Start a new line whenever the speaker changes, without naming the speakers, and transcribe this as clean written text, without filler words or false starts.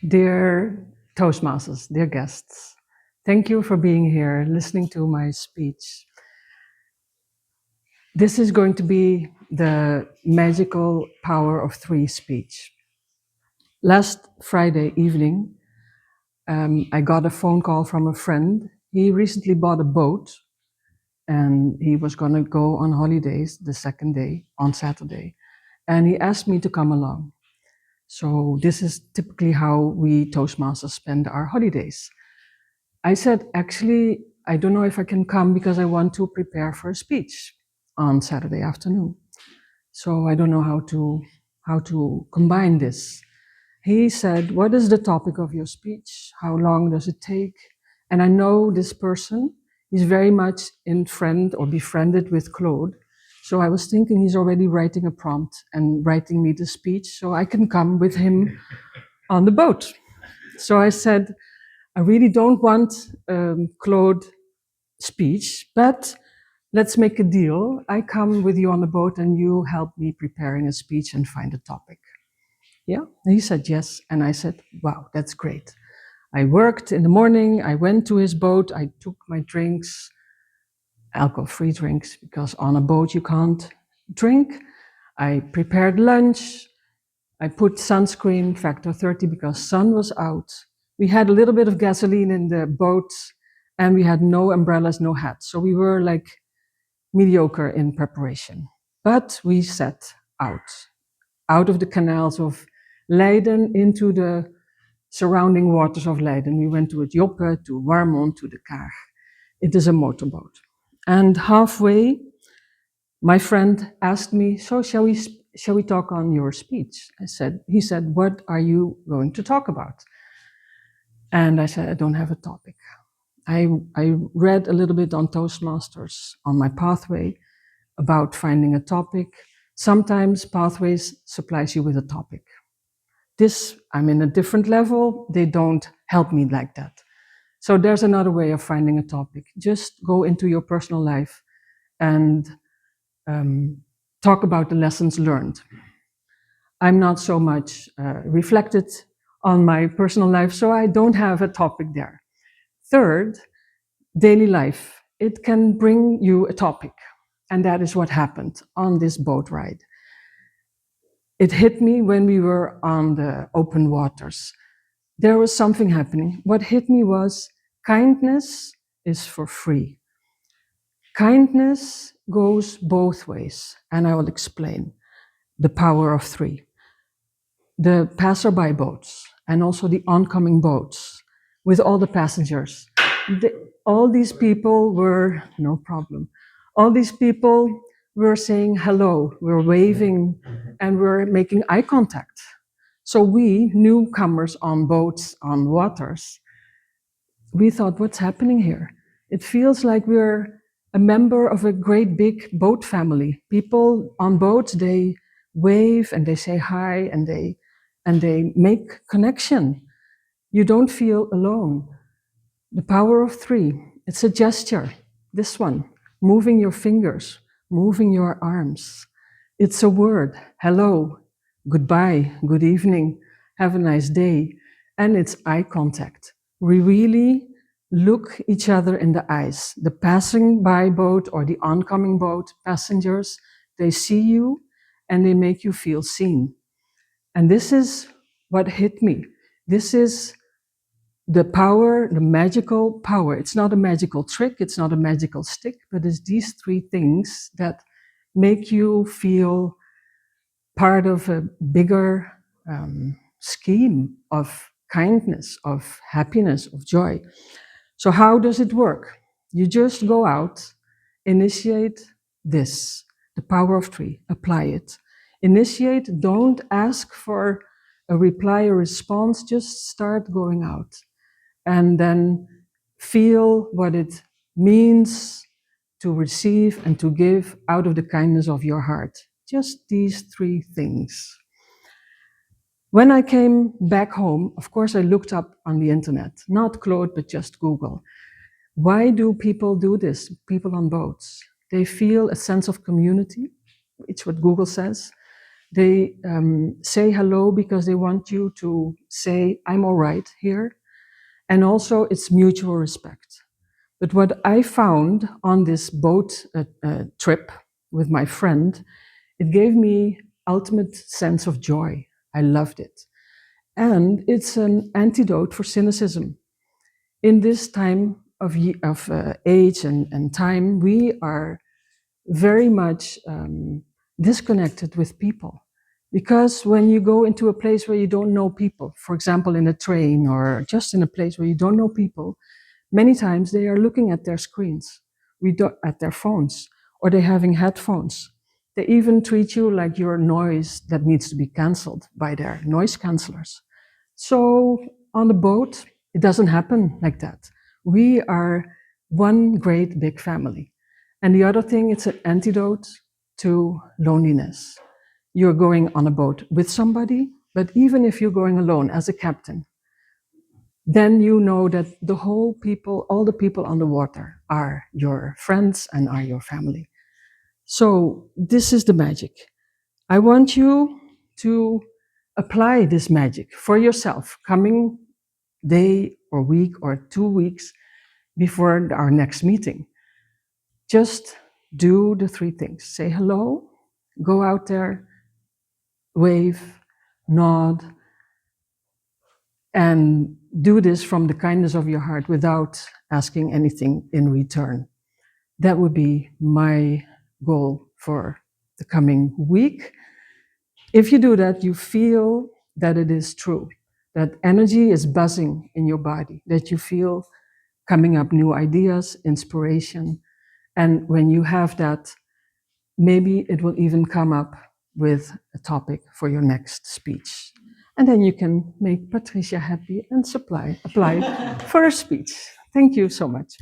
Dear Toastmasters, dear guests, thank you for being here, listening to my speech. This is going to be the magical power of three speech. Last Friday evening, I got a phone call from a friend. He recently bought a boat and he was going to go on holidays the second day, on Saturday. And he asked me to come along. So this is typically how we Toastmasters spend our holidays. I said, actually, I don't know if I can come because I want to prepare for a speech on Saturday afternoon. So I don't know how to combine this. He said, what is the topic of your speech? How long does it take? And I know this person is very much befriended with Claude. So I was thinking he's already writing a prompt and writing me the speech so I can come with him on the boat. So I said, I really don't want Claude speech, but let's make a deal. I come with you on the boat and you help me preparing a speech and find a topic. Yeah, and he said yes. And I said, wow, that's great. I worked in the morning. I went to his boat. I took my drinks, alcohol-free drinks, because on a boat you can't drink. I prepared lunch. I put sunscreen factor 30 because sun was out. We had a little bit of gasoline in the boat and we had no umbrellas, no hats. So we were like mediocre in preparation. But we set out of the canals of Leiden into the surrounding waters of Leiden. We went to het Joppe, to Warmond, to the Kaag. It is a motorboat. And halfway, my friend asked me, so shall we talk on your speech? He said, what are you going to talk about? And I said, I don't have a topic. I read a little bit on Toastmasters on my pathway about finding a topic. Sometimes Pathways supplies you with a topic. I'm in a different level. They don't help me like that. So there's another way of finding a topic. Just go into your personal life and talk about the lessons learned. I'm not so much reflected on my personal life, so I don't have a topic there. Third, daily life. It can bring you a topic, and that is what happened on this boat ride. It hit me when we were on the open waters. There was something happening. What hit me was kindness is for free. Kindness goes both ways, and I will explain the power of three. The passerby boats and also the oncoming boats with all the passengers. All these people were, no problem. All these people were saying hello, we're waving, and we're making eye contact. So we, newcomers on boats, on waters, we thought, what's happening here? It feels like we're a member of a great big boat family. People on boats, they wave and they say hi and they make connection. You don't feel alone. The power of three, it's a gesture. This one, moving your fingers, moving your arms. It's a word, hello, goodbye, good evening, have a nice day. And it's eye contact. We really look each other in the eyes. The passing by boat or the oncoming boat passengers, they see you and they make you feel seen. And this is what hit me. This is the power, the magical power. It's not a magical trick, it's not a magical stick, but it's these three things that make you feel part of a bigger scheme of kindness, of happiness, of joy. So how does it work? You just go out, initiate this, the power of three, apply it. Initiate, don't ask for a reply or response, just start going out. And then feel what it means to receive and to give out of the kindness of your heart. Just these three things. When I came back home, of course, I looked up on the internet, not Claude, but just Google. Why do people do this? People on boats. They feel a sense of community. It's what Google says. They say hello because they want you to say, I'm all right here. And also it's mutual respect. But what I found on this boat trip with my friend, it gave me ultimate sense of joy. I loved it. And it's an antidote for cynicism. In this time of age and time, we are very much disconnected with people. Because when you go into a place where you don't know people, for example, in a train or just in a place where you don't know people, many times they are looking at their screens, at their phones, or they're having headphones. They even treat you like you're noise that needs to be canceled by their noise cancelers. So on the boat, it doesn't happen like that. We are one great big family. And the other thing, it's an antidote to loneliness. You're going on a boat with somebody, but even if you're going alone as a captain, then you know that the whole people, all the people on the water are your friends and are your family. So this is the magic. I want you to apply this magic for yourself coming day or week or 2 weeks before our next meeting. Just do the 3 things. Say hello, go out there, wave, nod, and do this from the kindness of your heart without asking anything in return. That would be my goal for the coming week. If you do that, you feel that it is true, that energy is buzzing in your body, that you feel coming up new ideas, inspiration. And when you have that, maybe it will even come up with a topic for your next speech. And then you can make Patricia happy and apply for a speech. Thank you so much.